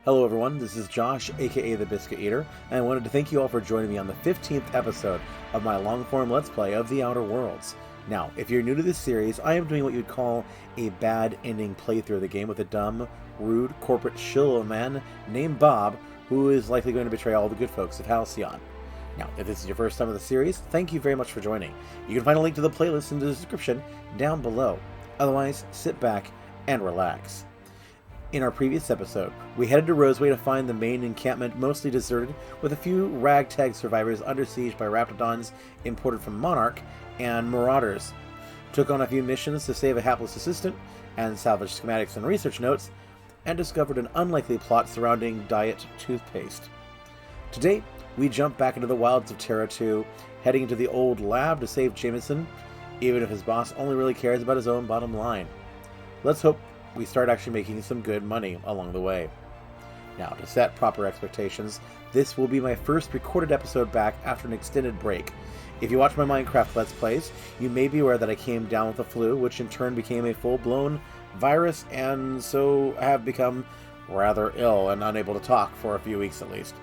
Hello everyone, this is Josh, aka the Biscuit Eater, and I wanted to thank you all for joining me on the 15th episode of my long-form Let's Play of The Outer Worlds. Now, if you're new to this series, I am doing what you'd call a bad ending playthrough of the game with a dumb, rude, corporate shill man named Bob, who is likely going to betray all the good folks of Halcyon. Now, if this is your first time of the series, thank you very much for joining. You can find a link to the playlist in the description down below. Otherwise, sit back and relax. In our previous episode, we headed to Roseway to find the main encampment mostly deserted, with a few ragtag survivors under siege by raptidons imported from Monarch and marauders. Took on a few missions to save a hapless assistant, and salvage schematics and research notes, and discovered an unlikely plot surrounding diet toothpaste. Today, we jump back into the wilds of Terra 2, heading into the old lab to save Jameson, even if his boss only really cares about his own bottom line. Let's hope we start actually making some good money along the way. Now, to set proper expectations, this will be my first recorded episode back after an extended break. If you watch my Minecraft Let's Plays, you may be aware that I came down with the flu, which in turn became a full-blown virus, and so I have become rather ill and unable to talk for a few weeks at least.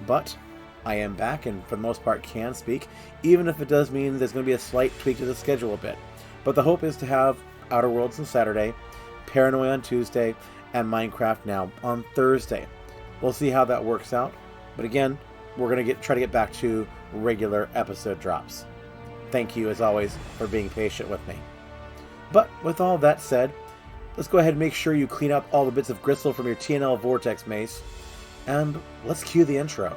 But I am back and for the most part can speak, even if it does mean there's going to be a slight tweak to the schedule a bit. But the hope is to have Outer Worlds on Saturday, Paranoia on Tuesday, and Minecraft Now on Thursday. We'll see how that works out, but again, we're going to try to get back to regular episode drops. Thank you, as always, for being patient with me. But with all that said, let's go ahead and make sure you clean up all the bits of gristle from your TNL Vortex mace, and let's cue the intro.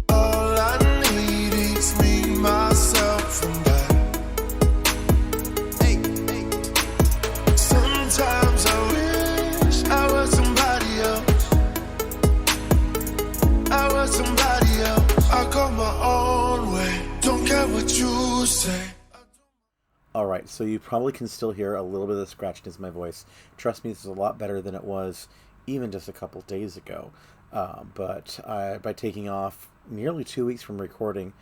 All I need is me, myself, and I. Sometimes I wish I was somebody else. I was somebody else. I go my own way. Don't care what you say. Alright, so you probably can still hear a little bit of the scratchiness in my voice. Trust me, this is a lot better than it was even just a couple days ago. But by taking off nearly 2 weeks from recording,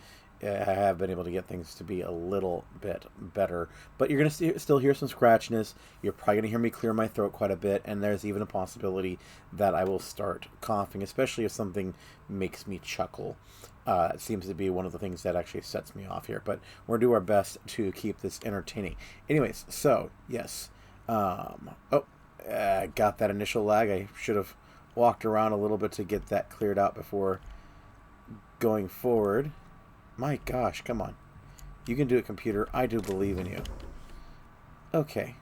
I have been able to get things to be a little bit better. But you're going to still hear some scratchiness. You're probably going to hear me clear my throat quite a bit. And there's even a possibility that I will start coughing, especially if something makes me chuckle. It seems to be one of the things that actually sets me off here. But we're going to do our best to keep this entertaining. Anyways, so, yes. Got that initial lag. I should have walked around a little bit to get that cleared out before going forward. My gosh, come on. You can do it, computer. I do believe in you. Okay.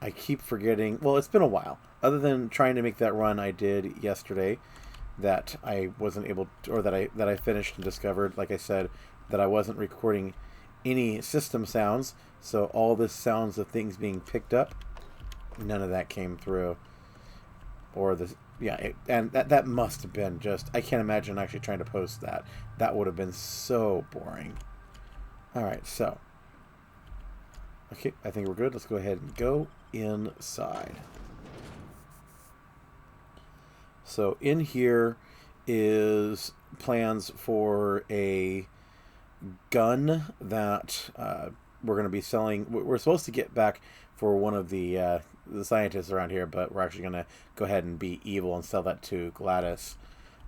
I keep forgetting. Well, it's been a while. Other than trying to make that run I did yesterday that I wasn't able to, or that I finished and discovered, like I said, that I wasn't recording any system sounds. So all the sounds of things being picked up, none of that came through. Or the and that must have been just, I can't imagine actually trying to post that. That would have been so boring. Alright, so. Okay, I think we're good. Let's go ahead and go inside. So in here is plans for a gun that we're going to be selling. We're supposed to get back for one of the scientists around here, but we're actually going to go ahead and be evil and sell that to Gladys.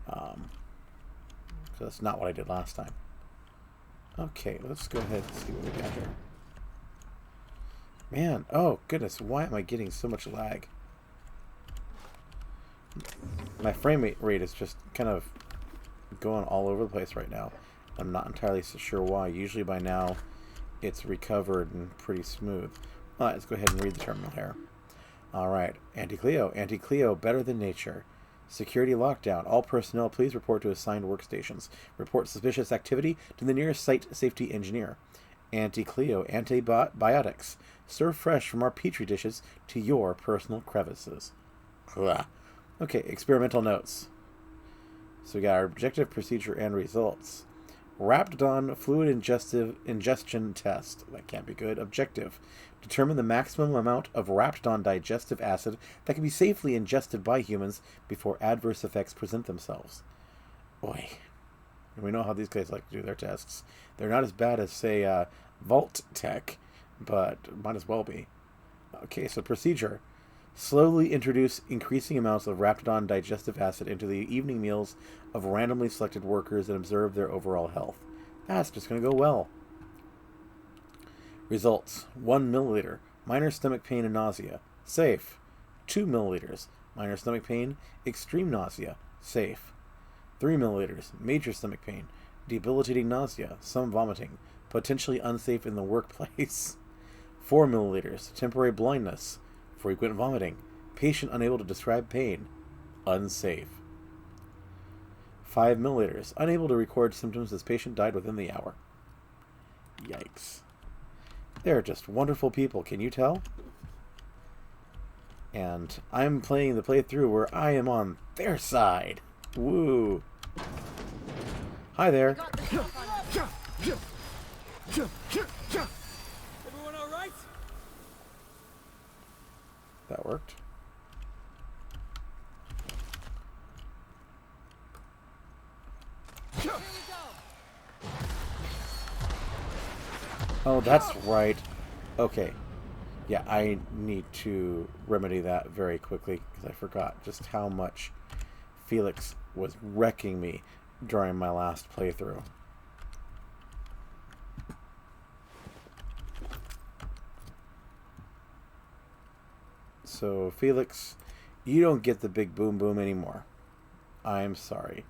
So that's not what I did last time. Okay, let's go ahead and see what we got here. Man, oh goodness, why am I getting so much lag? My frame rate is just kind of going all over the place right now. I'm not entirely so sure why. Usually by now it's recovered and pretty smooth. Alright, let's go ahead and read the terminal here. Alright, Anti-Cleo, better than nature. Security lockdown. All personnel, please report to assigned workstations. Report suspicious activity to the nearest site safety engineer. Anti-Cleo, antibiotics. Serve fresh from our petri dishes to your personal crevices. Blah. Okay, experimental notes. So we got our objective, procedure, and results. Raptidon fluid ingestion test. That can't be good. Objective. Determine the maximum amount of Raptidon digestive acid that can be safely ingested by humans before adverse effects present themselves. Boy. And we know how these guys like to do their tests. They're not as bad as, say, Vault Tech, but might as well be. Okay, so procedure. Slowly introduce increasing amounts of Raptidon digestive acid into the evening meals of randomly selected workers and observe their overall health. That's just going to go well. Results. 1 milliliter. Minor stomach pain and nausea. Safe. 2 milliliters. Minor stomach pain. Extreme nausea. Safe. 3 milliliters. Major stomach pain. Debilitating nausea. Some vomiting. Potentially unsafe in the workplace. 4 milliliters. Temporary blindness. Frequent vomiting. Patient unable to describe pain. Unsafe. 5 milliliters. Unable to record symptoms as patient died within the hour. Yikes. They're just wonderful people, can you tell? And I'm playing the playthrough where I am on their side. Woo. Hi there. Everyone all right? That worked. Here we go. Oh, that's right. Okay. Yeah, I need to remedy that very quickly because I forgot just how much Felix was wrecking me during my last playthrough. So, Felix, you don't get the big boom boom anymore. I'm sorry.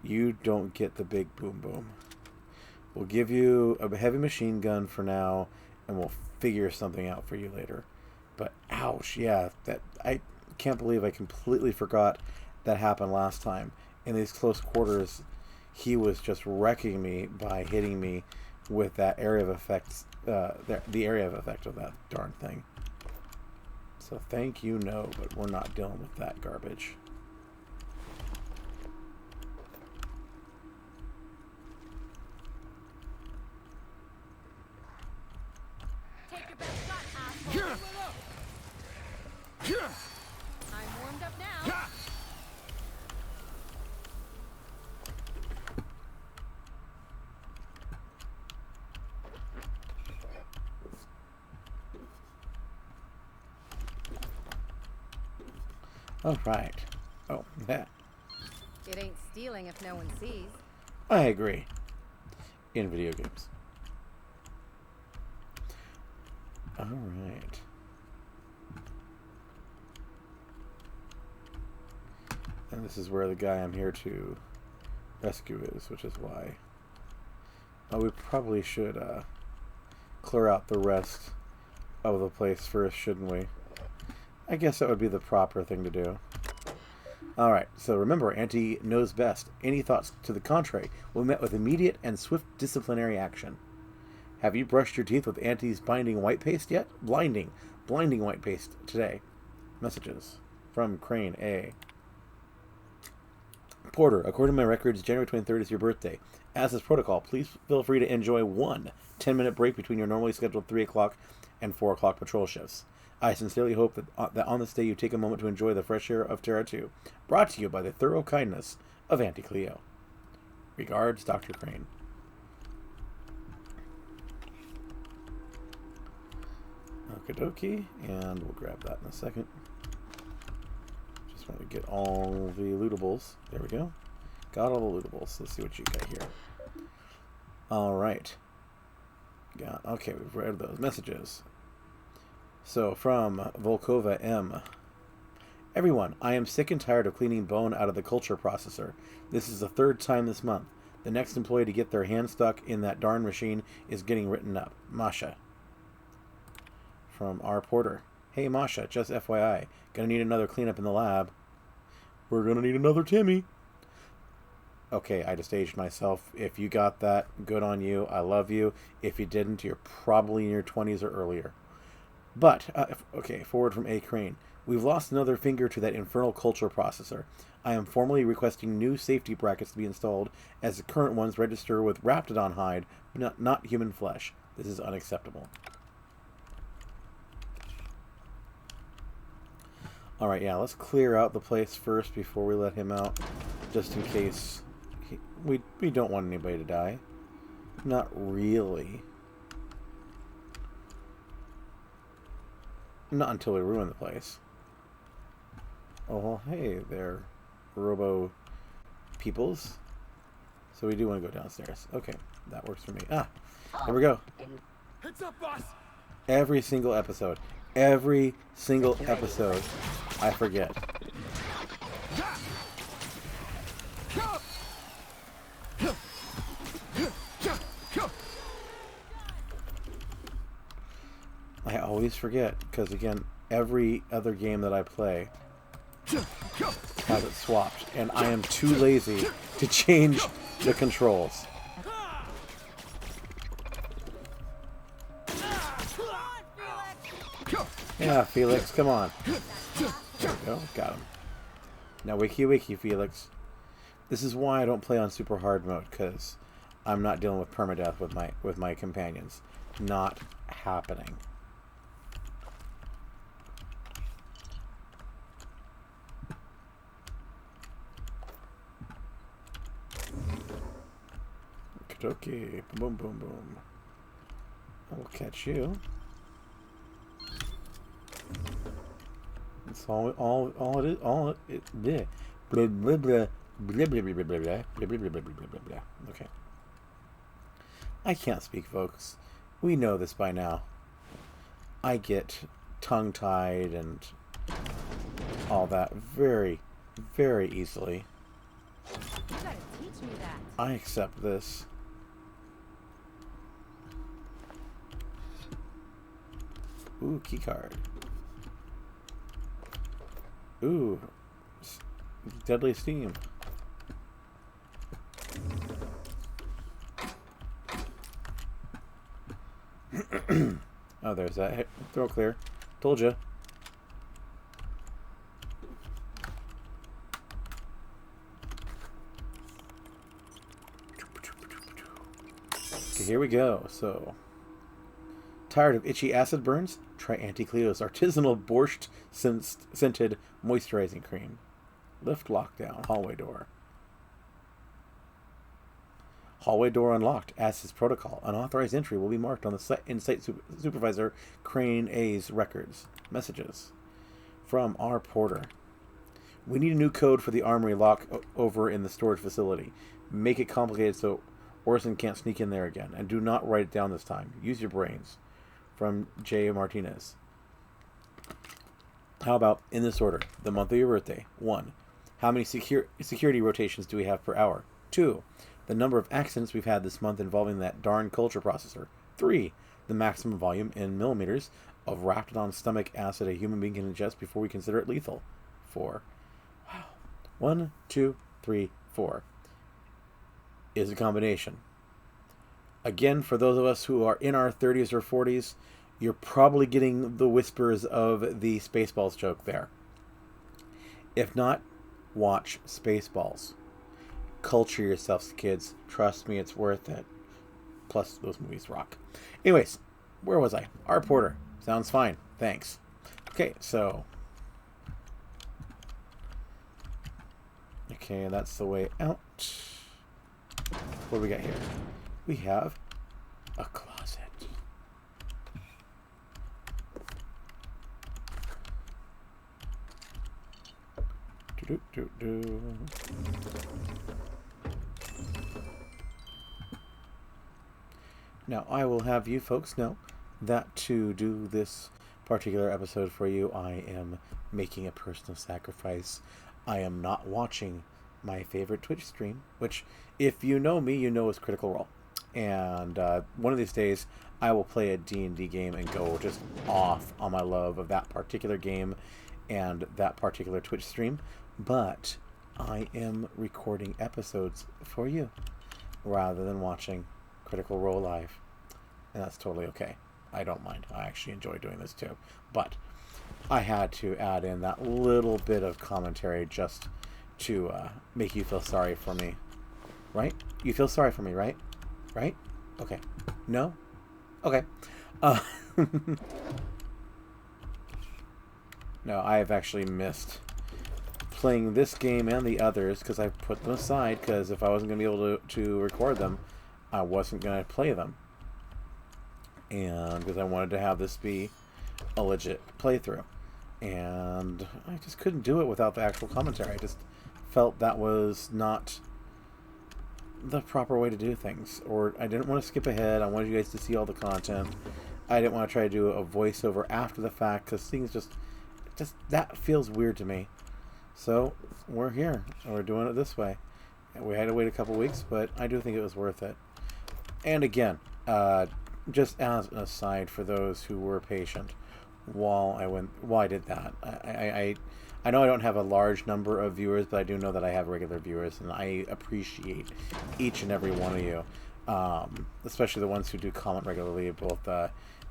You don't get the big boom boom. We'll give you a heavy machine gun for now, and we'll figure something out for you later. But ouch, yeah, that I can't believe I completely forgot that happened last time. In these close quarters, he was just wrecking me by hitting me with that area of effects, the area of effect of that darn thing. So thank you, no, but we're not dealing with that garbage. Take your best shot, asshole. I'm warmed up now. All right. Oh, yeah. It ain't stealing if no one sees. I agree. In video games. All right. And this is where the guy I'm here to rescue is, which is why. We probably should clear out the rest of the place first, shouldn't we? I guess that would be the proper thing to do. Alright, so remember, Auntie knows best. Any thoughts to the contrary will be met with immediate and swift disciplinary action. Have you brushed your teeth with Auntie's blinding white paste yet? Blinding white paste today. Messages from Crane A. Porter, according to my records, January 23rd is your birthday. As is protocol, please feel free to enjoy one 10-minute break between your normally scheduled 3 o'clock and 4 o'clock patrol shifts. I sincerely hope that on this day you take a moment to enjoy the fresh air of Terra 2. Brought to you by the thorough kindness of Auntie Cleo. Regards, Dr. Crane. Okie dokie, and we'll grab that in a second. Just want to get all the lootables. There we go. Got all the lootables. Let's see what you got here. Alright. Okay, we've read those messages. So, from Volkova M. Everyone, I am sick and tired of cleaning bone out of the culture processor. This is the 3rd time this month. The next employee to get their hand stuck in that darn machine is getting written up. Masha. From R. Porter. Hey Masha, just FYI. Gonna need another cleanup in the lab. We're gonna need another Timmy. Okay, I just aged myself. If you got that, good on you. I love you. If you didn't, you're probably in your 20s or earlier. But, okay, forward from A. Crane. We've lost another finger to that infernal culture processor. I am formally requesting new safety brackets to be installed, as the current ones register with Raptidon hide, but not human flesh. This is unacceptable. Alright, yeah, let's clear out the place first before we let him out, just in case we don't want anybody to die. Not really. Not until we ruin the place. Oh, well, hey there, Robo peoples. So we do want to go downstairs. Okay, that works for me. Ah, here we go. Heads up, boss. Every single episode, I forget. I always forget, because again, every other game that I play has it swapped, and I am too lazy to change the controls. Yeah, Felix, come on. There we go, got him. Now wakey wakey, Felix. This is why I don't play on super hard mode, because I'm not dealing with permadeath with my companions. Not happening. Okay, boom, boom, boom. I will catch you. That's all it is. Bleh. Blah, blah, blah, blah, blah, blah, blah, blah, blah, blah, blah, blah, blah, blah. Okay. I can't speak, folks. We know this by now. I get tongue-tied and all that very, very easily. You gotta teach me that. I accept this. Ooh, keycard. Ooh, deadly steam. Oh, there's that. Hey, throw clear. Told you. Okay, here we go. So, tired of itchy acid burns? Try Auntie Cleo's artisanal borscht scented moisturizing cream. Lift lockdown. Hallway door. Hallway door unlocked. As his protocol, unauthorized entry will be marked on the site supervisor Crane A's records. Messages from our porter. We need a new code for the armory lock over in the storage facility. Make it complicated so Orson can't sneak in there again. And do not write it down this time. Use your brains. From J. Martinez. How about, in this order, the month of your birthday? 1. How many security rotations do we have per hour? 2. The number of accidents we've had this month involving that darn culture processor. 3. The maximum volume in millimeters of Raptidon stomach acid a human being can ingest before we consider it lethal. 4. Wow. 1, 2, 3, 4. Is a combination. Again, for those of us who are in our 30s or 40s, you're probably getting the whispers of the Spaceballs joke there. If not, watch Spaceballs. Culture yourselves, kids. Trust me, it's worth it. Plus, those movies rock. Anyways, where was I? Our porter. Sounds fine. Thanks. Okay, so... Okay, that's the way out. What do we got here? We have a closet. Now, I will have you folks know that to do this particular episode for you, I am making a personal sacrifice. I am not watching my favorite Twitch stream, which, if you know me, you know is Critical Role. And one of these days, I will play a D&D game and go just off on my love of that particular game and that particular Twitch stream. But I am recording episodes for you rather than watching Critical Role live. And that's totally okay. I don't mind. I actually enjoy doing this too. But I had to add in that little bit of commentary just to make you feel sorry for me. Right? You feel sorry for me, right? Right? Okay. No? Okay. No, I have actually missed playing this game and the others because I put them aside because if I wasn't going to be able to record them, I wasn't going to play them. And because I wanted to have this be a legit playthrough. And I just couldn't do it without the actual commentary. I just felt that was not the proper way to do things. Or I didn't want to skip ahead. I wanted you guys to see all the content. I didn't want to try to do a voiceover after the fact, because things just that feels weird to me. So we're here and we're doing it this way. And we had to wait a couple weeks, but I do think it was worth it. And again, just as an aside for those who were patient while I did that, I know I don't have a large number of viewers, but I do know that I have regular viewers, and I appreciate each and every one of you, especially the ones who do comment regularly, both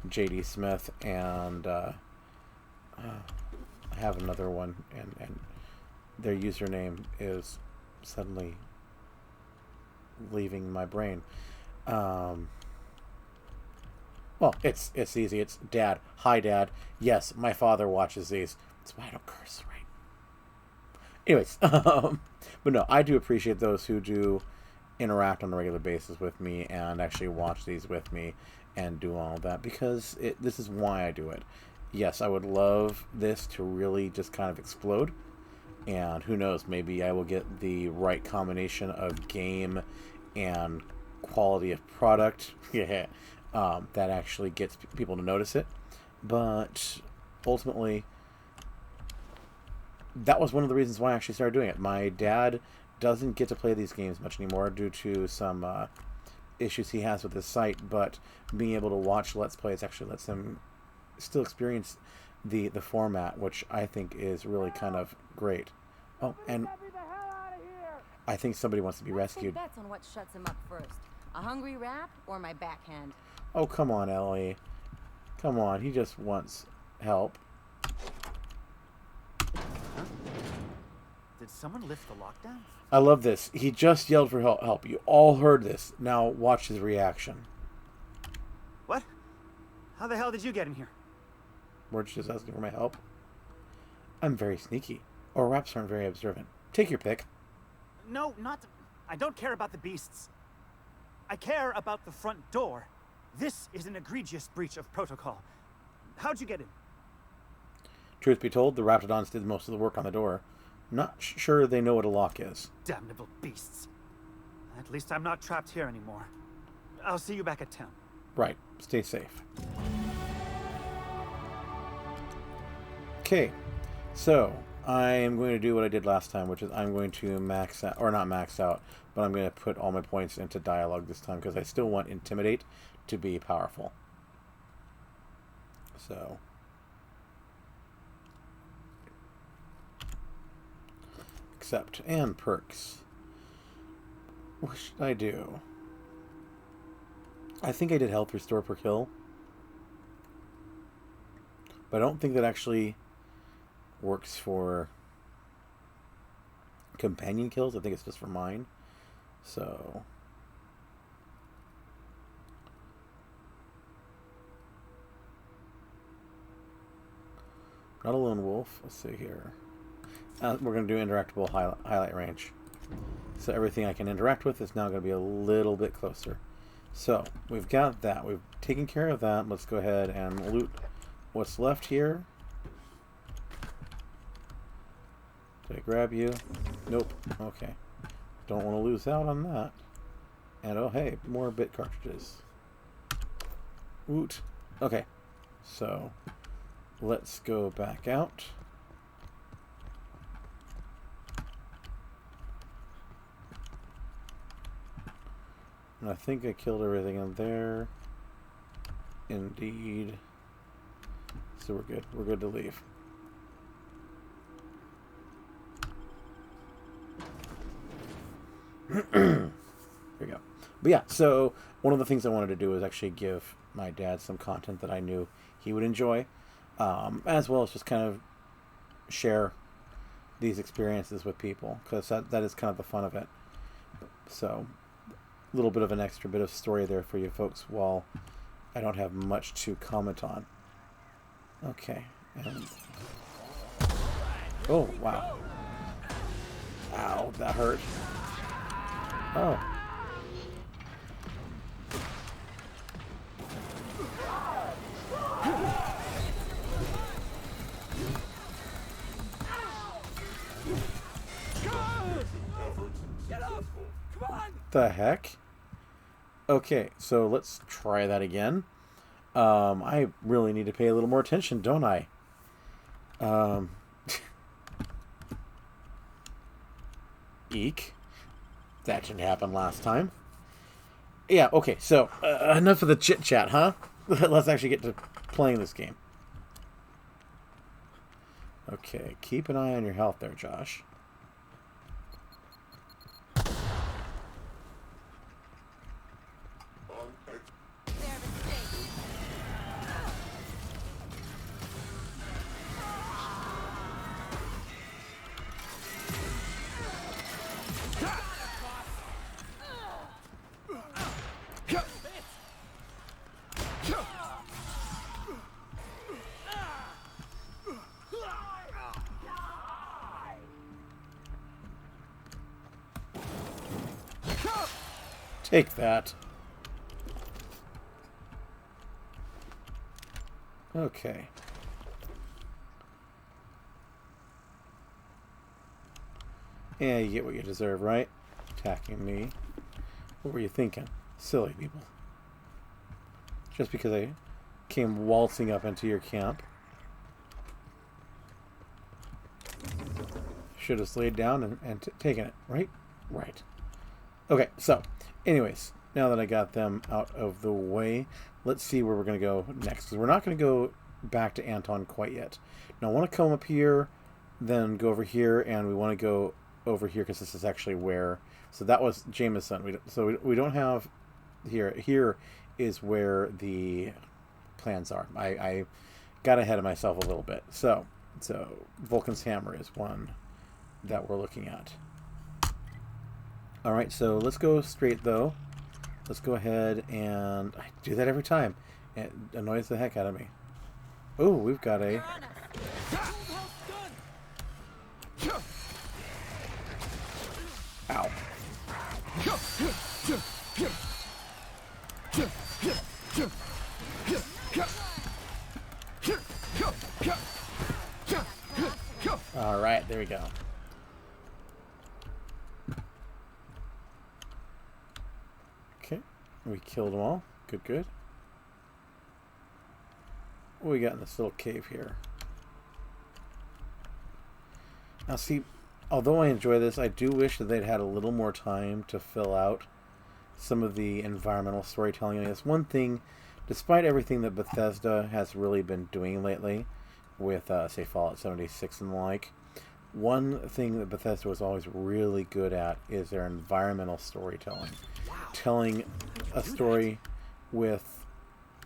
JD Smith and I have another one, and their username is suddenly leaving my brain. Well, it's easy. It's Dad. Hi, Dad. Yes, my father watches these. That's why I don't curse, right? Anyways, but no, I do appreciate those who do interact on a regular basis with me and actually watch these with me and do all of that, because this is why I do it. Yes, I would love this to really just kind of explode, and who knows, maybe I will get the right combination of game and quality of product that actually gets people to notice it. But ultimately, that was one of the reasons why I actually started doing it. My dad doesn't get to play these games much anymore due to some issues he has with his site, but being able to watch Let's Plays actually lets him still experience the format, which I think is really kind of great. Oh, and I think somebody wants to be rescued. That's on what shuts him up first. A hungry rat or my backhand? Oh, come on, Ellie. Come on, he just wants help. Huh? Did someone lift the lockdown? I love this. He just yelled for help. You all heard this. Now watch his reaction. What? How the hell did you get in here? We're just asking for my help. I'm very sneaky. Or raps aren't very observant. Take your pick. No, not... I don't care about the beasts. I care about the front door. This is an egregious breach of protocol. How'd you get in? Truth be told, the Raptidons did most of the work on the door. Not sure they know what a lock is. Damnable beasts. At least I'm not trapped here anymore. I'll see you back at town. Right. Stay safe. Okay. So, I'm going to do what I did last time, which is I'm going to max out, or not max out, but I'm going to put all my points into dialogue this time, because I still want Intimidate to be powerful. So... Accept and perks. What should I do? I think I did health restore per kill, but I don't think that actually works for companion kills. I think it's just for mine. So not a lone wolf. Let's see here. We're going to do interactable highlight range. So everything I can interact with is now going to be a little bit closer. So we've got that. We've taken care of that. Let's go ahead and loot what's left here. Did I grab you? Nope. Okay. Don't want to lose out on that. And oh hey, more bit cartridges. Woot. Okay. So let's go back out. And I think I killed everything in there. Indeed. So we're good. We're good to leave. There we go. But yeah, so one of the things I wanted to do is actually give my dad some content that I knew he would enjoy, as well as just kind of share these experiences with people, because that is kind of the fun of it. So a little bit of an extra bit of story there for you folks while I don't have much to comment on. Okay. And... oh, wow. Ow, that hurt. Oh. the heck? Okay, so let's try that again. I really need to pay a little more attention, don't I? Eek. That didn't happen last time. Yeah, okay, so enough of the chit-chat, huh? Let's actually get to playing this game. Okay, keep an eye on your health there, Josh. Take that. Okay. Yeah, you get what you deserve, right? Attacking me. What were you thinking? Silly people. Just because I came waltzing up into your camp. Should have laid down and taken it, right? Right. Okay, so, anyways, now that I got them out of the way, let's see where we're going to go next. Because we're not going to go back to Anton quite yet. Now, I want to come up here, then go over here, and we want to go over here because this is actually where... So that was Jameson. We don't have... Here is where the plans are. I got ahead of myself a little bit. So Vulcan's Hammer is one that we're looking at. Alright, so let's go straight, though. Let's go ahead and... I do that every time. It annoys the heck out of me. Oh, we've got a... Ow. Alright, there we go. Okay, we killed them all. Good, good. What do we got in this little cave here? Now see, although I enjoy this, I do wish that they'd had a little more time to fill out some of the environmental storytelling. I mean, it's one thing, despite everything that Bethesda has really been doing lately with, say, Fallout 76 and the like, one thing that Bethesda was always really good at is their environmental storytelling. Wow. Telling a story with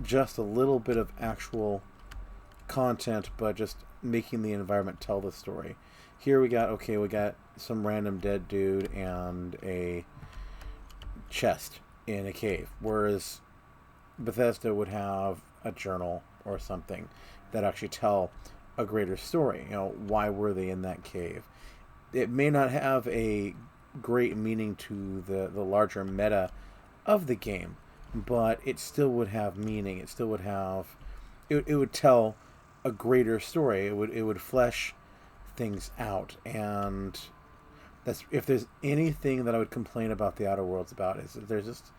just a little bit of actual content, but just making the environment tell the story. Here we got some random dead dude and a chest in a cave, whereas Bethesda would have a journal or something that actually tell a greater story. You know, why were they in that cave? It may not have a great meaning to the larger meta of the game, but it still would have meaning. It still would have... It would tell a greater story. It would flesh things out. And that's, if there's anything that I would complain about the Outer Worlds about, is that there's just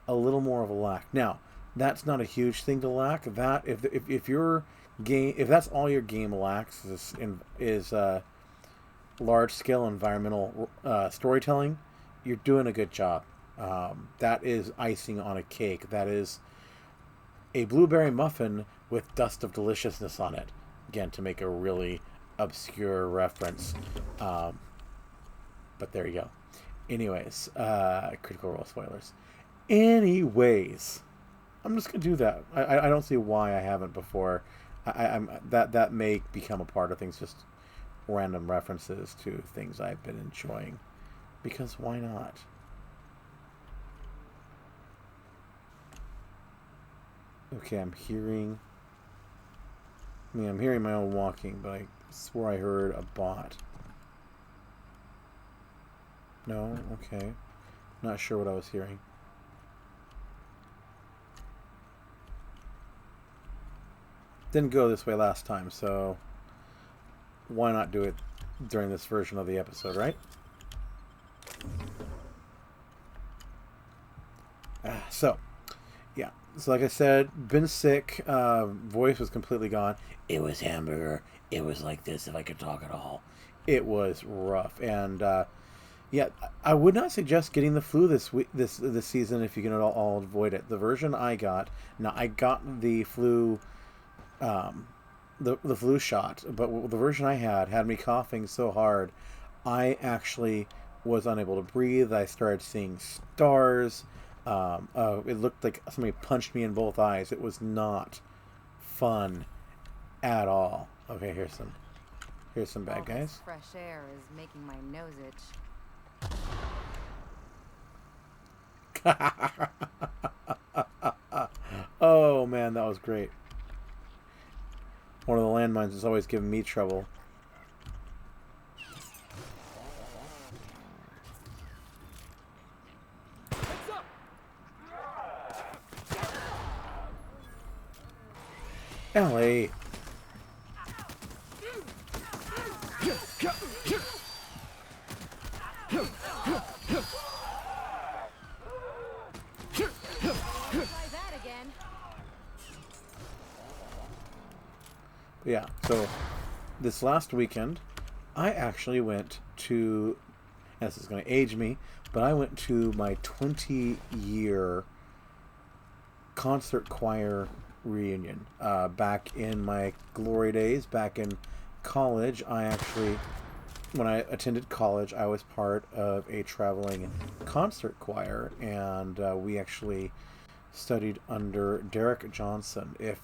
a little more of a lack. Now, that's not a huge thing to lack. That if your game, if that's all your game lacks is large scale environmental storytelling, you're doing a good job. That is icing on a cake. That is a blueberry muffin with dust of deliciousness on it. Again, to make a really obscure reference. But there you go. Anyways, Critical Role spoilers. Anyways, I'm just gonna do that. I don't see why I haven't before. I'm that may become a part of things, just random references to things I've been enjoying. Because why not? Okay, I'm hearing my own walking, but I swore I heard a bot. No? Okay. Not sure what I was hearing. Didn't go this way last time, so why not do it during this version of the episode, right? So, yeah. So, like I said, been sick. Voice was completely gone. It was hamburger. It was like this if I could talk at all. It was rough. And, yeah, I would not suggest getting the flu this season if you can at all avoid it. The version I got, now I got the flu, um, the flu shot, but the version I had me coughing so hard, I actually was unable to breathe. I started seeing stars. It looked like somebody punched me in both eyes. It was not fun at all. Okay, here's some All bad this guys. fresh air is making my nose itch. Oh man, that was great. One of the landmines is always giving me trouble. Ellie. Try that again. Yeah, so this last weekend, I actually went to, and this is going to age me, but I went to my 20-year concert choir reunion. Back in my glory days, back in college, when I attended college, I was part of a traveling concert choir, and we actually studied under Derek Johnson. If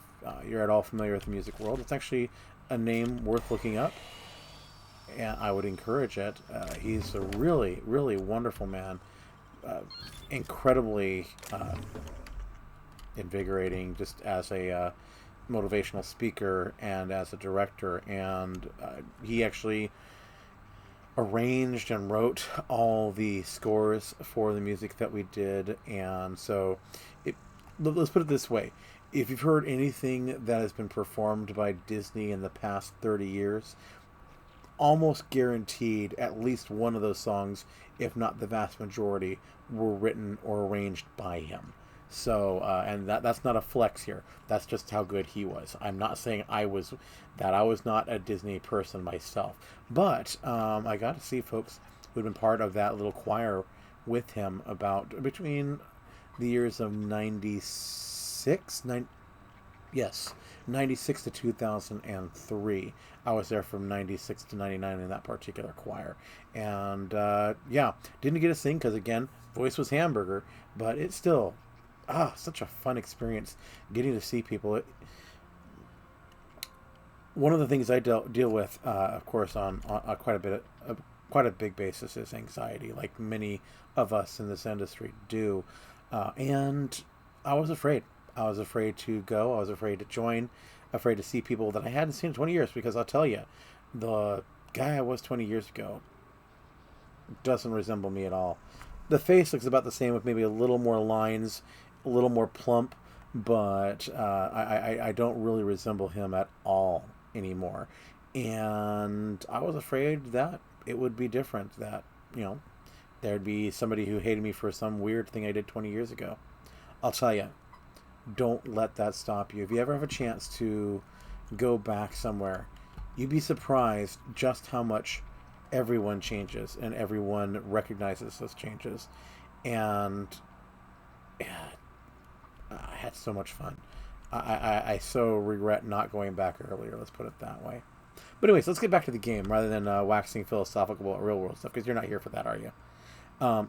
you're at all familiar with the music world, it's actually a name worth looking up, and I would encourage it. He's a really, really wonderful man, incredibly invigorating just as a motivational speaker and as a director, and he actually arranged and wrote all the scores for the music that we did. And so let's put it this way: if you've heard anything that has been performed by Disney in the past 30 years, almost guaranteed at least one of those songs, if not the vast majority, were written or arranged by him. So, and that's not a flex here. That's just how good he was. I'm not saying I was not a Disney person myself, but I got to see folks who'd been part of that little choir with him about between the years of 96, 96 to 2003. I was there from 96 to 99 in that particular choir. And, yeah, didn't get to sing because, again, voice was hamburger, but it's still, such a fun experience getting to see people. One of the things I deal with, of course, on quite a big basis is anxiety, like many of us in this industry do. And I was afraid. I was afraid to go. I was afraid to join. Afraid to see people that I hadn't seen in 20 years. Because I'll tell you, the guy I was 20 years ago doesn't resemble me at all. The face looks about the same, with maybe a little more lines, a little more plump, but I don't really resemble him at all anymore. And I was afraid that it would be different, that, there'd be somebody who hated me for some weird thing I did 20 years ago. I'll tell you, don't let that stop you. If you ever have a chance to go back somewhere, you'd be surprised just how much everyone changes and everyone recognizes those changes. And yeah, I had so much fun. I so regret not going back earlier, let's put it that way. But anyways, let's get back to the game rather than waxing philosophical about real world stuff, because you're not here for that, are you?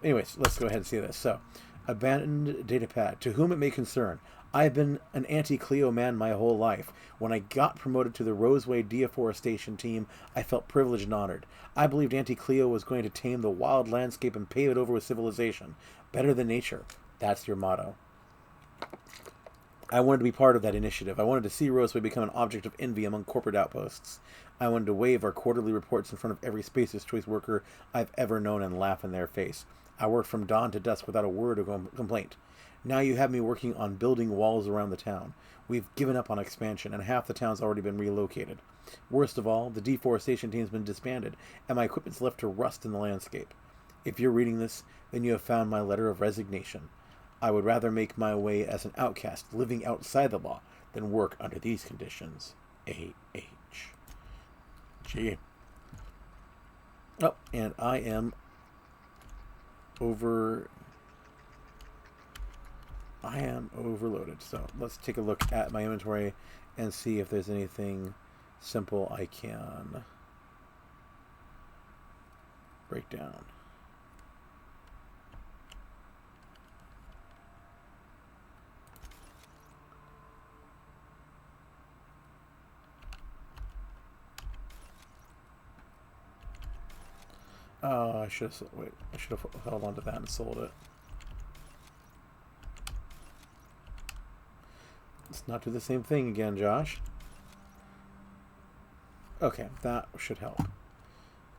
Anyways, let's go ahead and see this. So, abandoned datapad. To whom it may concern, I have been an anti-Cleo man my whole life. When I got promoted to the Roseway deforestation team, I felt privileged and honored. I believed anti-Cleo was going to tame the wild landscape and pave it over with civilization. Better than nature. That's your motto. I wanted to be part of that initiative. I wanted to see Roseway become an object of envy among corporate outposts. I wanted to wave our quarterly reports in front of every Spaces Choice worker I've ever known and laugh in their face. I worked from dawn to dusk without a word of complaint. Now you have me working on building walls around the town. We've given up on expansion, and half the town's already been relocated. Worst of all, the deforestation team's been disbanded, and my equipment's left to rust in the landscape. If you're reading this, then you have found my letter of resignation. I would rather make my way as an outcast living outside the law than work under these conditions. A.H. Gee. Oh, and I am overloaded. So let's take a look at my inventory and see if there's anything simple I can break down. I should have held on to that and sold it. Let's not do the same thing again, Josh. Okay, that should help.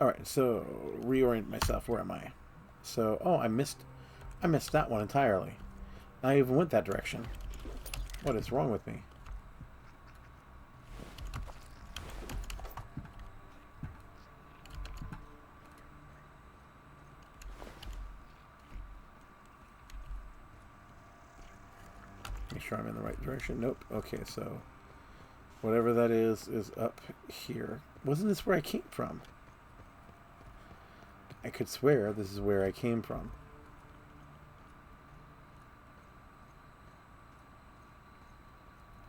Alright, so reorient myself. Where am I? So, oh, I missed that one entirely. I even went that direction. What is wrong with me? Make sure I'm in the right direction. Nope. Okay, so whatever that is up here. Wasn't this where I came from? I could swear this is where I came from.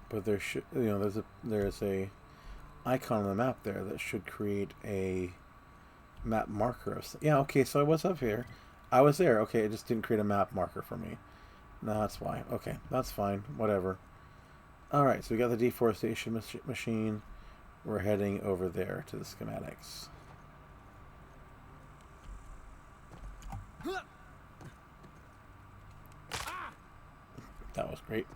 But there should, there's a icon on the map there that should create a map marker. Yeah, okay, so I was up here. I was there. Okay, it just didn't create a map marker for me. No, that's why. Okay, that's fine. Whatever. Alright, so we got the deforestation machine. We're heading over there to the schematics. That was great.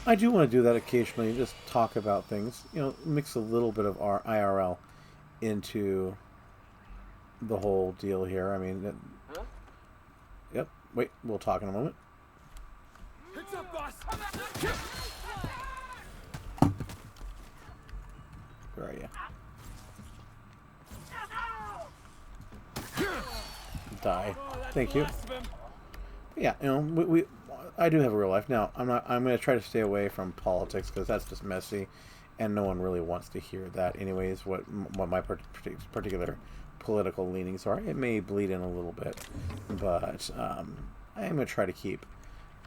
I do want to do that occasionally, just talk about things. Mix a little bit of our IRL into the whole deal here. I mean, yep. Wait, we'll talk in a moment. It's up, boss. Where are you? Die. Thank you. Yeah, I do have a real life. Now, I'm going to try to stay away from politics because that's just messy, and no one really wants to hear that. Anyways, what my particular political leanings are. It may bleed in a little bit, but I am going to try to keep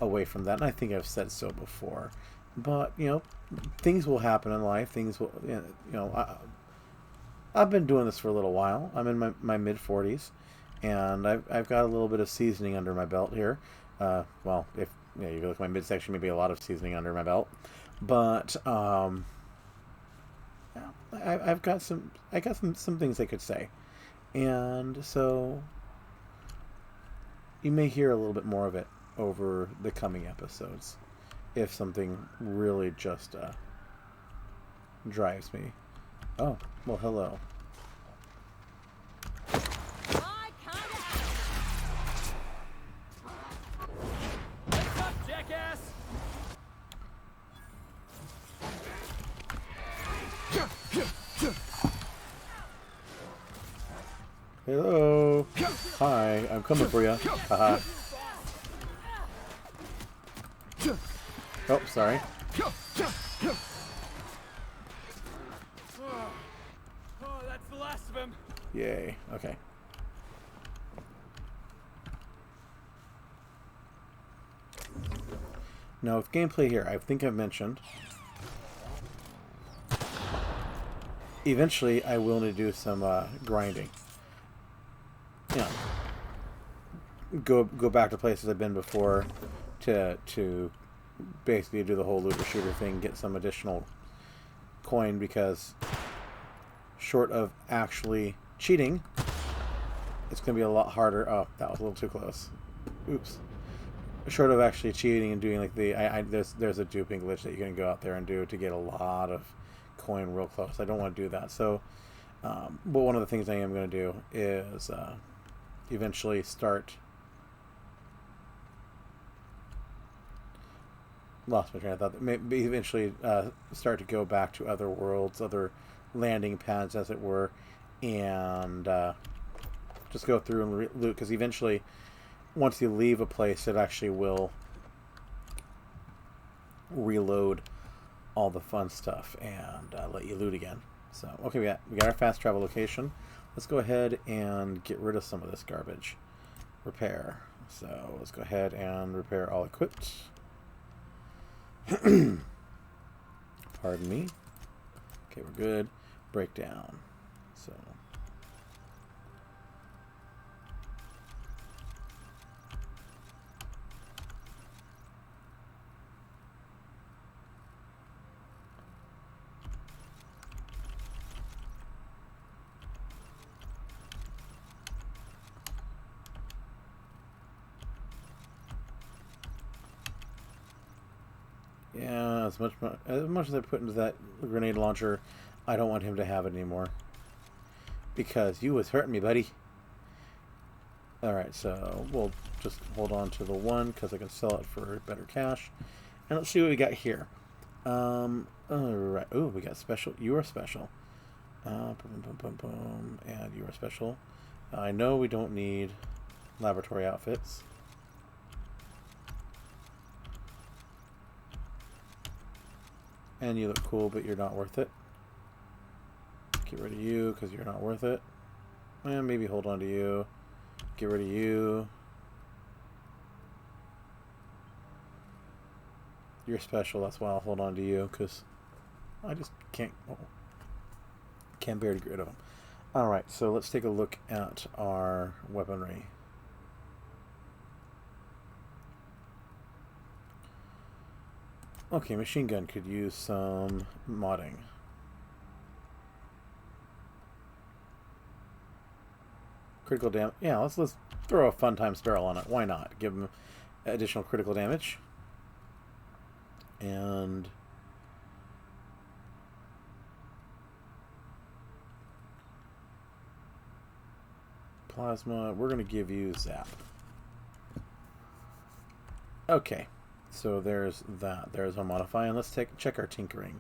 away from that, and I think I've said so before. But, things will happen in life. Things will, I've been doing this for a little while. I'm in my mid-40s, and I've got a little bit of seasoning under my belt here. Well, if you look at my midsection, maybe a lot of seasoning under my belt. But I got some things I could say. And so you may hear a little bit more of it over the coming episodes if something really just drives me. Oh, well, hello. What's up, jackass? Hello. Hi, I'm coming for you. Haha. Oh, sorry. Oh, that's the last of him. Yay. Okay. Now, with gameplay here, I think I've mentioned, eventually I will need to do some grinding. Go back to places I've been before to basically do the whole looter shooter thing, get some additional coin, because short of actually cheating, it's going to be a lot harder. Oh, that was a little too close. Oops. Short of actually cheating and doing like there's a duping glitch that you can go out there and do to get a lot of coin real close. I don't want to do that. So, but one of the things I am going to do is eventually start. Lost my train of thought. Maybe eventually start to go back to other worlds, other landing pads, as it were, and just go through and loot. Because eventually, once you leave a place, it actually will reload all the fun stuff and let you loot again. So, okay, we got our fast travel location. Let's go ahead and get rid of some of this garbage. Repair. So, let's go ahead and repair all equipped. Pardon me. Okay, we're good. Breakdown. So... yeah, as much as I put into that grenade launcher, I don't want him to have it anymore. Because you was hurting me, buddy. Alright, so we'll just hold on to the one because I can sell it for better cash. And let's see what we got here. Alright. Ooh, we got special. You are special. Boom, boom, boom, boom. And you are special. I know we don't need laboratory outfits. And you look cool, but you're not worth it. Get rid of you, because you're not worth it. And maybe hold on to you. Get rid of you. You're special, that's why I'll hold on to you, because I just can't bear to get rid of them. Alright, so let's take a look at our weaponry. Okay, machine gun could use some modding. Critical damage. Yeah, let's throw a fun times barrel on it. Why not? Give them additional critical damage. And plasma. We're going to give you zap. Okay. So there's that. There's our modify. And let's check our tinkering.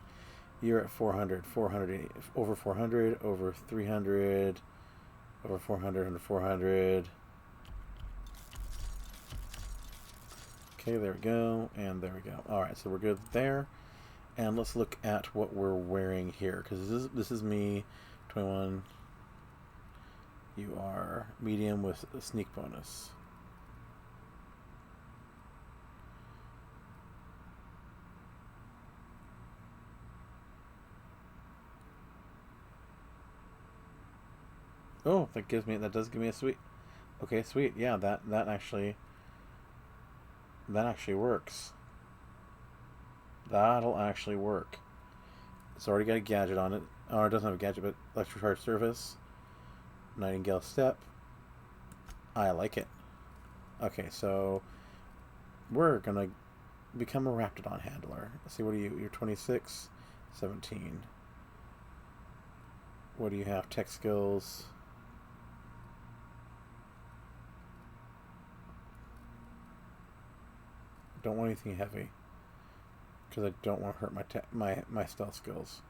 You're at 400, 400, over 400, over 300, over 400, under 400. Okay, there we go. And there we go. Alright, so we're good there. And let's look at what we're wearing here. Because this is me, 21. You are medium with a sneak bonus. Oh, that does give me a sweet. Okay, sweet. Yeah, that actually works. That'll actually work. It's already got a gadget on it. Oh, it doesn't have a gadget, but electric charge surface. Nightingale step. I like it. Okay, so we're gonna become a Raptidon handler. Let's see, what are you? You're 26, 17. What do you have? Tech skills. Don't want anything heavy because I don't want to hurt my stealth skills.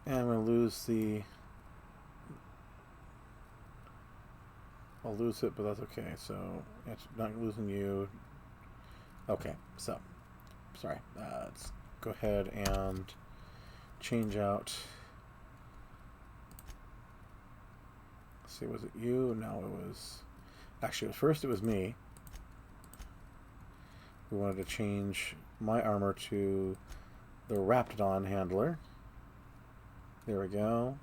And I'm going to lose the... I'll lose it, but that's okay. So, it's not losing you. Okay, so, sorry. Let's go ahead and change out... See, was it you? No, it was... Actually, first it was me. We wanted to change my armor to the Raptidon handler. There we go.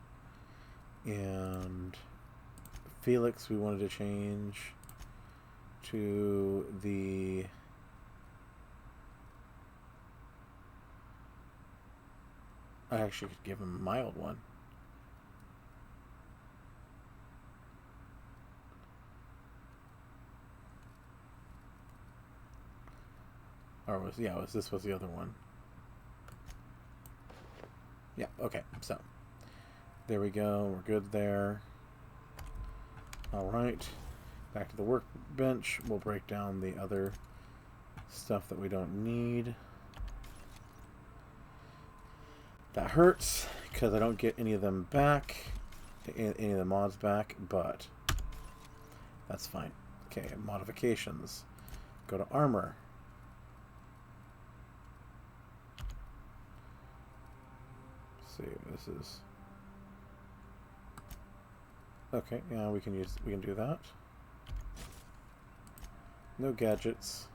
And Felix, we wanted to change to the... I actually could give him a mild one. Or this was the other one. Yeah, okay, so there we go, we're good there. Alright, back to the workbench. We'll break down the other stuff that we don't need. That hurts, because I don't get any of them back, any of the mods back, but that's fine. Okay, modifications. Go to armor. Let's see, this is... Okay, yeah, we can do that. No gadgets.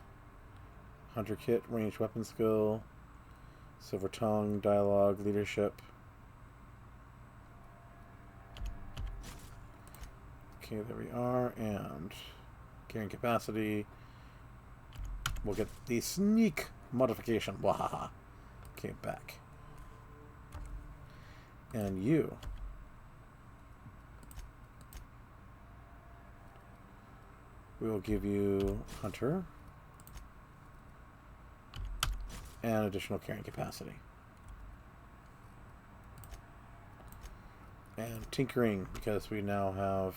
Hunter kit, ranged weapon skill, silver tongue, dialogue, leadership. Okay, there we are, and carrying capacity. We'll get the sneak modification. Wahaha. Okay, back. And you. We will give you Hunter and additional carrying capacity. And tinkering, because we now have,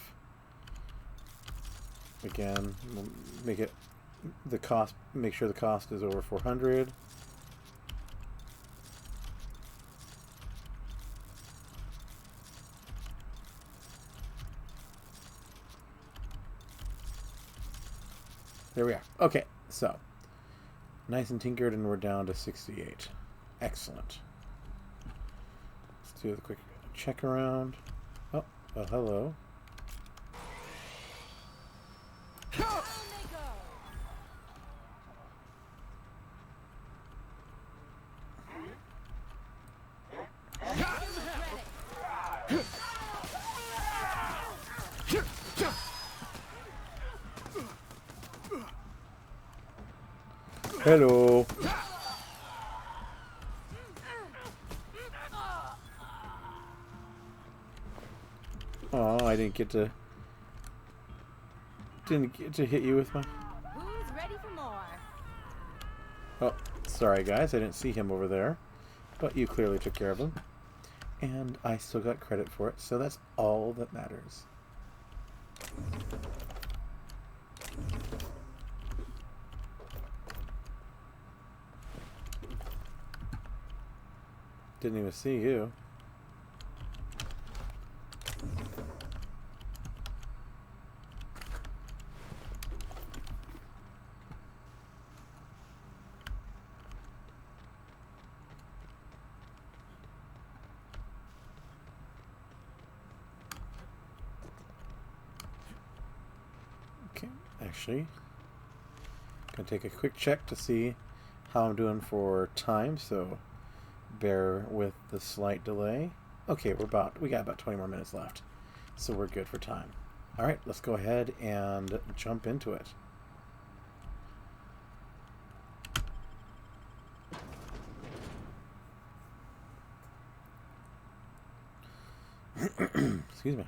again, we'll make it the cost, make sure the cost is over 400. There we are. Okay, so nice and tinkered, and we're down to 68. Excellent. Let's do the quick check around. Oh, well, hello. Hello. Oh, I didn't get to hit you with my... Who's ready for more? Oh, sorry guys, I didn't see him over there, but you clearly took care of him, and I still got credit for it, so that's all that matters. Didn't even see you. Okay, actually, gonna take a quick check to see how I'm doing for time, so bear with the slight delay. Okay, we got about 20 more minutes left, so we're good for time. All right, let's go ahead and jump into it. Excuse me.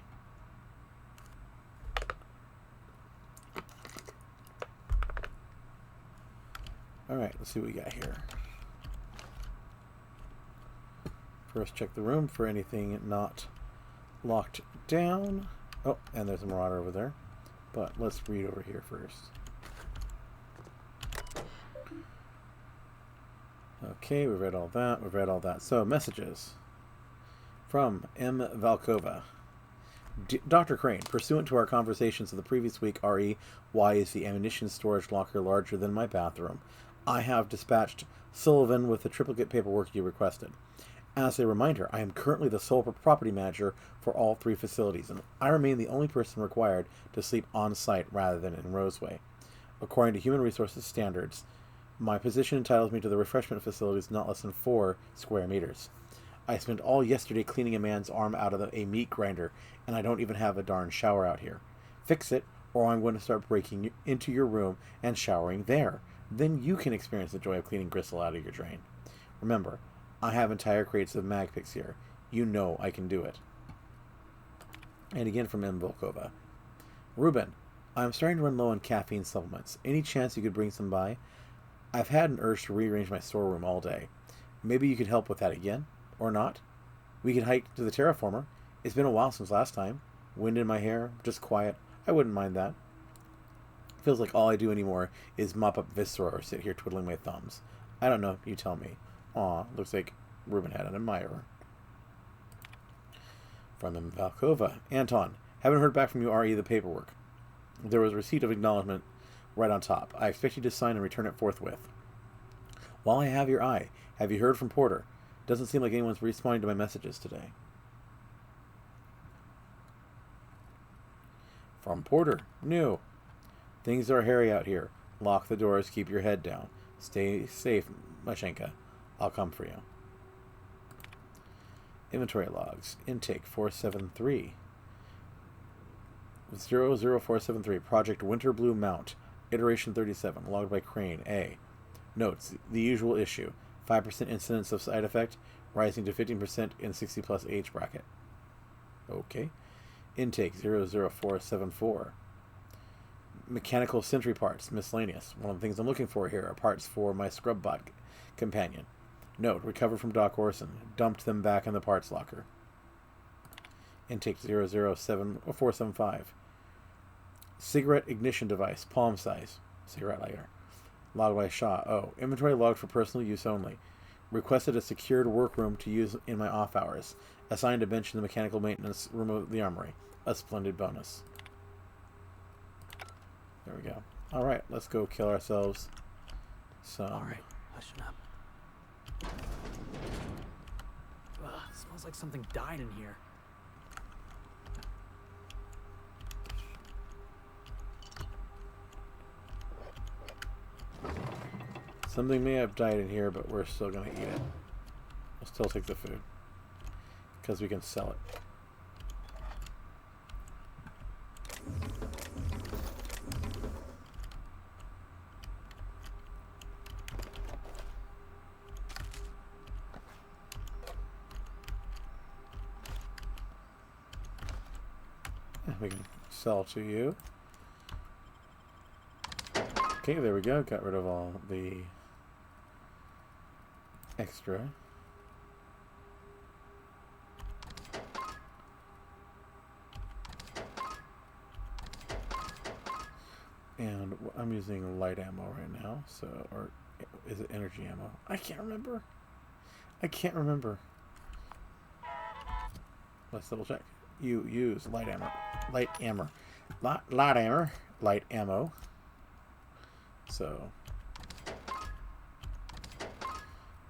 All right, let's see what we got here. First, check the room for anything not locked down. Oh, and there's a marauder over there. But let's read over here first. Okay, we've read all that. We've read all that. So, messages from M. Valkova. Dr. Crane, pursuant to our conversations of the previous week, RE, why is the ammunition storage locker larger than my bathroom? I have dispatched Sullivan with the triplicate paperwork you requested. As a reminder, I am currently the sole property manager for all 3 facilities, and I remain the only person required to sleep on-site rather than in Roseway. According to Human Resources standards, my position entitles me to the refreshment facilities not less than 4 square meters. I spent all yesterday cleaning a man's arm out of a meat grinder, and I don't even have a darn shower out here. Fix it, or I'm going to start breaking into your room and showering there. Then you can experience the joy of cleaning gristle out of your drain. Remember, I have entire crates of mag picks here. You know I can do it. And again from M. Volkova. Ruben, I'm starting to run low on caffeine supplements. Any chance you could bring some by? I've had an urge to rearrange my storeroom all day. Maybe you could help with that again? Or not? We could hike to the terraformer. It's been a while since last time. Wind in my hair, just quiet. I wouldn't mind that. Feels like all I do anymore is mop up Viscera or sit here twiddling my thumbs. I don't know, you tell me. Aw, looks like Ruben had an admirer. From Valkova. Anton, haven't heard back from you re the paperwork. There was a receipt of acknowledgement right on top. I expect you to sign and return it forthwith. While I have your eye, have you heard from Porter? Doesn't seem like anyone's responding to my messages today. From Porter. New. Things are hairy out here. Lock the doors, keep your head down. Stay safe, Mashenka. I'll come for you. Inventory logs. Intake 473. 00473. Project Winter Blue Mount. Iteration 37. Logged by Crane. A. Notes. The usual issue. 5% incidence of side effect, rising to 15% in 60 plus age bracket. Okay. Intake 00474. Mechanical sentry parts, miscellaneous. One of the things I'm looking for here are parts for my scrubbot companion. Note, recovered from Doc Orson. Dumped them back in the parts locker. Intake 00475. Cigarette ignition device, palm size. Cigarette lighter. Logged by Shaw. Oh, inventory logged for personal use only. Requested a secured workroom to use in my off hours. Assigned a bench in the mechanical maintenance room of the armory. A splendid bonus. There we go. Alright, let's go kill ourselves some... Alright, hushing up. Ugh, smells like something died in here. Something may have died in here, but we're still going to eat it. We'll still take the food. Because we can sell it. And we can sell to you. Okay, there we go. Got rid of all the extra. And I'm using light ammo right now, so, or is it energy ammo? I can't remember. Let's double check. You use light ammo. So,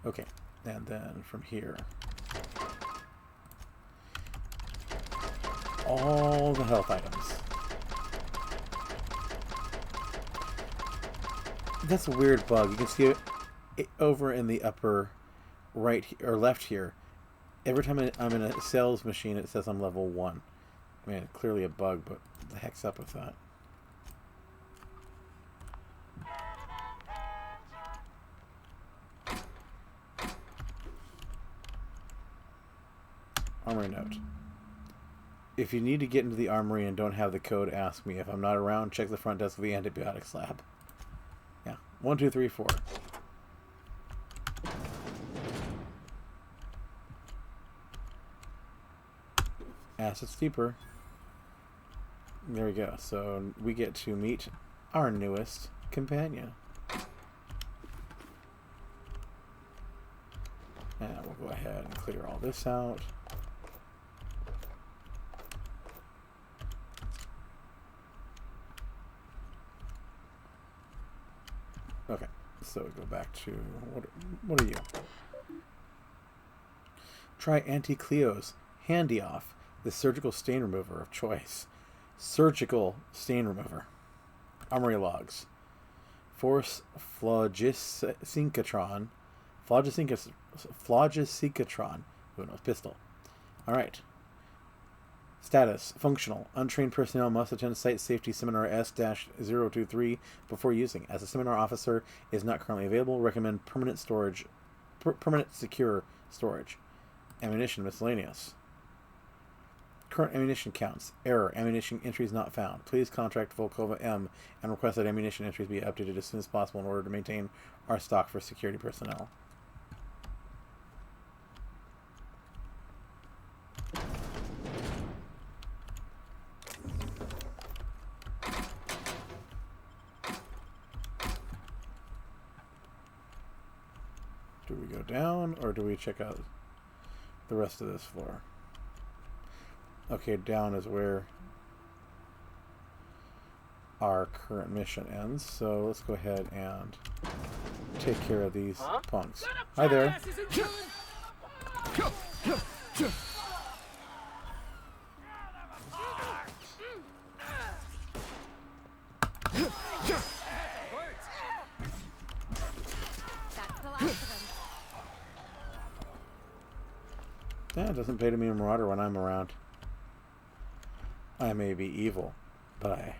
okay, and then from here, all the health items. That's a weird bug. You can see it over in the upper right or left here. Every time I'm in a sales machine, it says I'm level 1. I mean, clearly a bug, but what the heck's up with that? Armory note. If you need to get into the armory and don't have the code, ask me. If I'm not around, check the front desk of the antibiotics lab. Yeah. 1, 2, 3, 4. Acid steeper. There we go. So we get to meet our newest companion. And we'll go ahead and clear all this out. Okay, so we go back to what are you? Try Auntie Cleo's Handy Off, the surgical stain remover of choice. Surgical stain remover. Armory logs. Force phlogisyncatron. Phlogisyncatron. Who knows? Pistol. Alright. Status. Functional. Untrained personnel must attend Site Safety Seminar S-023 before using. As a seminar officer is not currently available, recommend permanent storage. Permanent secure storage. Ammunition miscellaneous. Current ammunition counts. Error. Ammunition entries not found. Please contact Volkova M and request that ammunition entries be updated as soon as possible in order to maintain our stock for security personnel. Do we go down, or do we check out the rest of this floor? Okay, down is where our current mission ends, so let's go ahead and take care of these punks. Hi there. Yeah, it doesn't pay to be a marauder when I'm around. I may be evil, but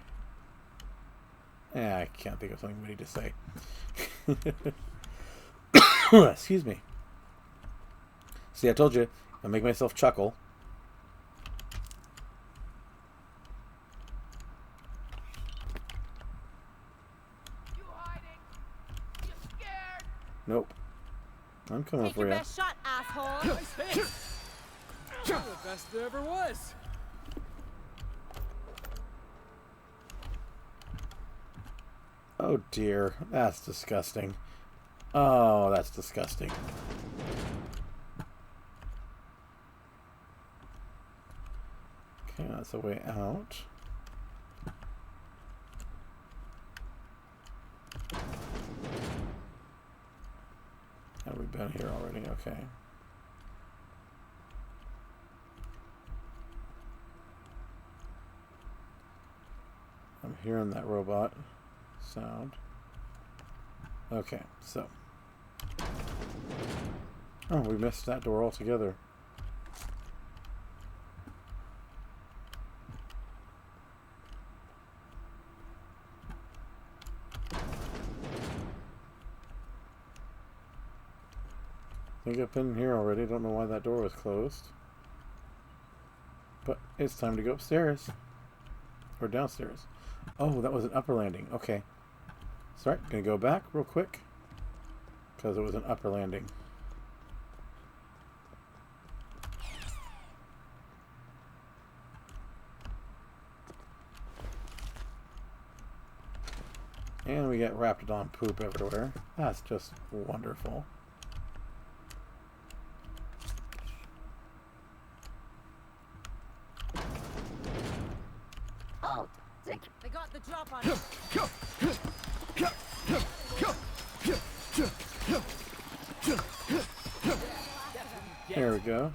I can't think of something witty to say. Excuse me. See, I told you, I make myself chuckle. You hiding? You scared? Nope. I'm coming Take for your you. best shot, asshole. Nice hit. You're the best there ever was. Oh dear, that's disgusting. Oh, that's disgusting. Okay, that's a way out. Have we been here already? Okay. I'm hearing that robot sound. Okay, so. Oh, we missed that door altogether. I think I've been here already. Don't know why that door was closed. But it's time to go upstairs. Or downstairs. Oh, that was an upper landing. Okay. Sorry, gonna go back real quick. Because it was an upper landing. And we get Raptidon poop everywhere. That's just wonderful. Oh, they got the drop on it. There we go.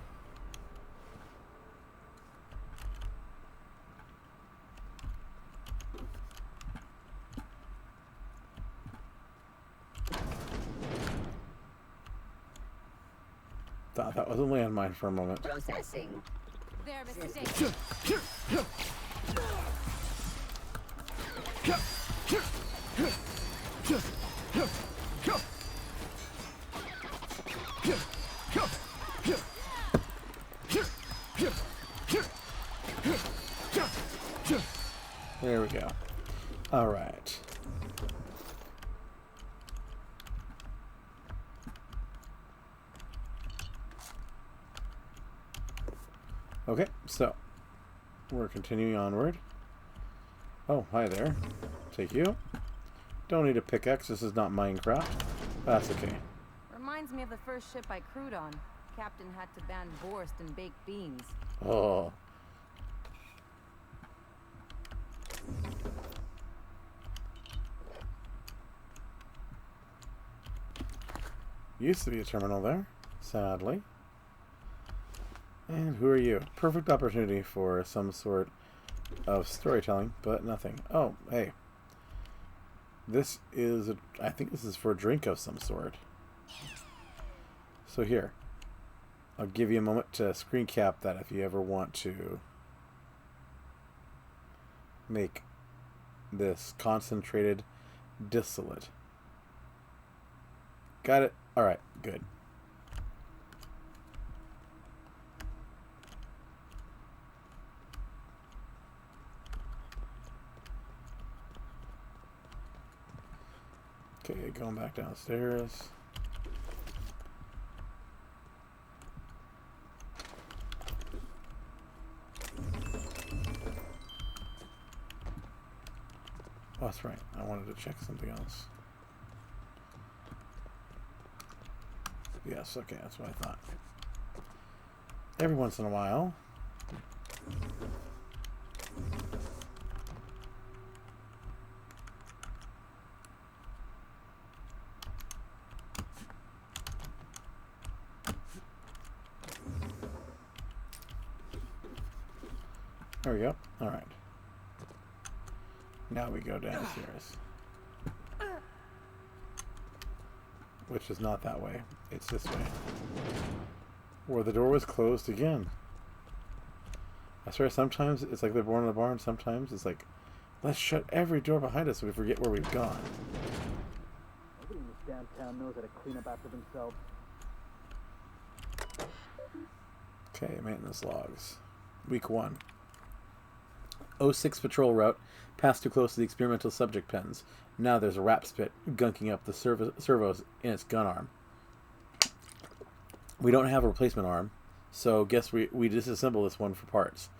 Thought that was a landmine for a moment. Processing. There, Mr. Dave. There we go. All right. Okay, so we're continuing onward. Oh, hi there. Take you. Don't need a pickaxe. This is not Minecraft. That's okay. Reminds me of the first ship I crewed on. Captain had to ban Borst and baked beans. Oh. Used to be a terminal there, sadly. And who are you? Perfect opportunity for some sort of storytelling, but nothing. Oh, hey. This is, I think this is for a drink of some sort. So here. I'll give you a moment to screen cap that if you ever want to make this concentrated distillate. Got it? Alright, good. Okay, going back downstairs. Oh, that's right. I wanted to check something else. Yes, okay, that's what I thought. Every once in a while. There we go. Alright. Now we go downstairs. Which is not that way. It's this way. Where the door was closed again. I swear sometimes it's like they're born in a barn. Sometimes it's like, let's shut every door behind us so we forget where we've gone. Nobody in this damn town knows how to clean up after themselves. Okay, maintenance logs. Week 1. 06 patrol route. Passed too close to the experimental subject pens. Now there's a rap spit gunking up the servos in its gun arm. We don't have a replacement arm, so guess we disassemble this one for parts.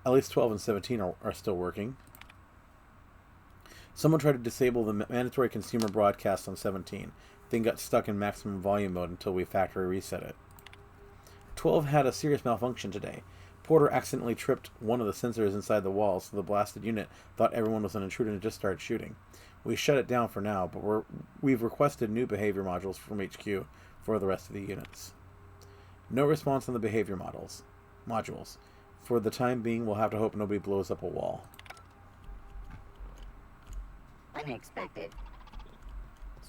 At least 12 and 17 are still working. Someone tried to disable the mandatory consumer broadcast on 17. Thing got stuck in maximum volume mode until we factory reset it. 12 had a serious malfunction today. Porter accidentally tripped one of the sensors inside the wall, so the blasted unit thought everyone was an intruder and just started shooting. We shut it down for now, but we've requested new behavior modules from HQ for the rest of the units. No response on the behavior modules. For the time being, we'll have to hope nobody blows up a wall. Unexpected.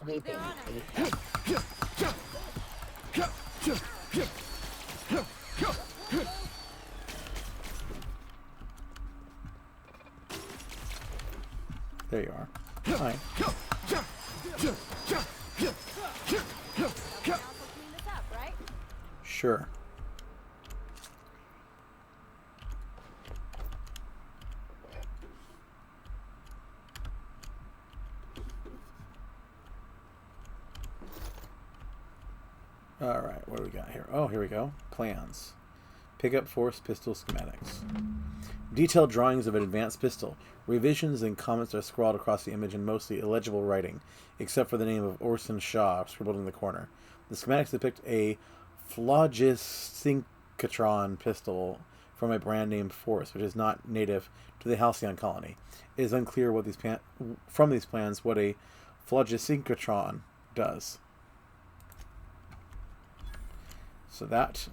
Sweeping. There you are. Hi. Sure. Alright, what do we got here? Oh, here we go. Plans. Pickup force pistol schematics. Detailed drawings of an advanced pistol. Revisions and comments are scrawled across the image in mostly illegible writing, except for the name of Orson Shaw scribbled in the corner. The schematics depict a phlogisynchrotron pistol from a brand named Force, which is not native to the Halcyon colony. It is unclear what from these plans what a phlogisynchrotron does. So that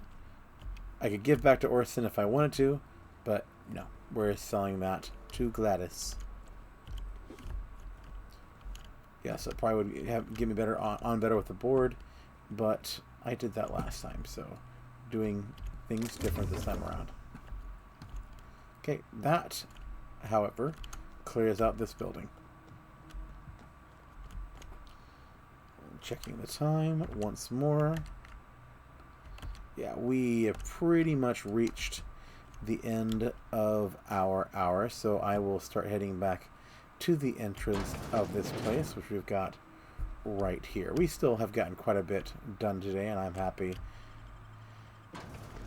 I could give back to Orson if I wanted to, but no, we're selling that to Gladys. Yes, it probably would give me better on better with the board, but I did that last time, so doing things different this time around. Okay, that, however, clears out this building. Checking the time once more. Yeah, we have pretty much reached the end of our hour, so I will start heading back to the entrance of this place, which we've got right here. We still have gotten quite a bit done today, and I'm happy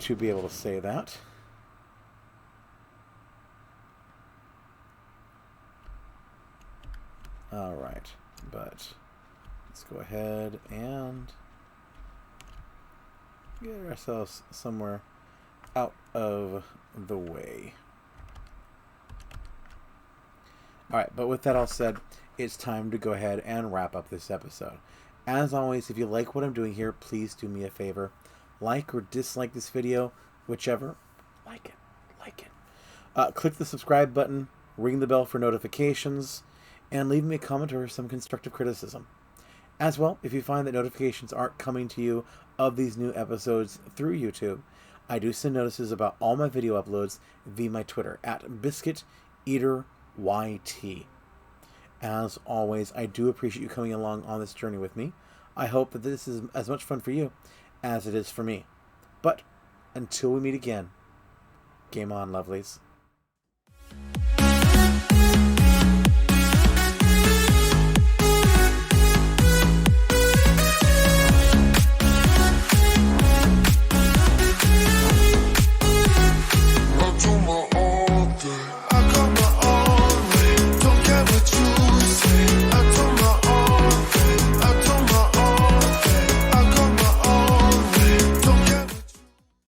to be able to say that. Alright, but let's go ahead and get ourselves somewhere out of the way. Alright, but with that all said, it's time to go ahead and wrap up this episode. As always, if you like what I'm doing here, please do me a favor. Like or dislike this video, whichever. Like it. Click the subscribe button, ring the bell for notifications, and leave me a comment or some constructive criticism. As well, if you find that notifications aren't coming to you of these new episodes through YouTube, I do send notices about all my video uploads via my Twitter at Biscuit Eater YT. As always, I do appreciate you coming along on this journey with me. I hope that this is as much fun for you as it is for me. But until we meet again, game on, lovelies.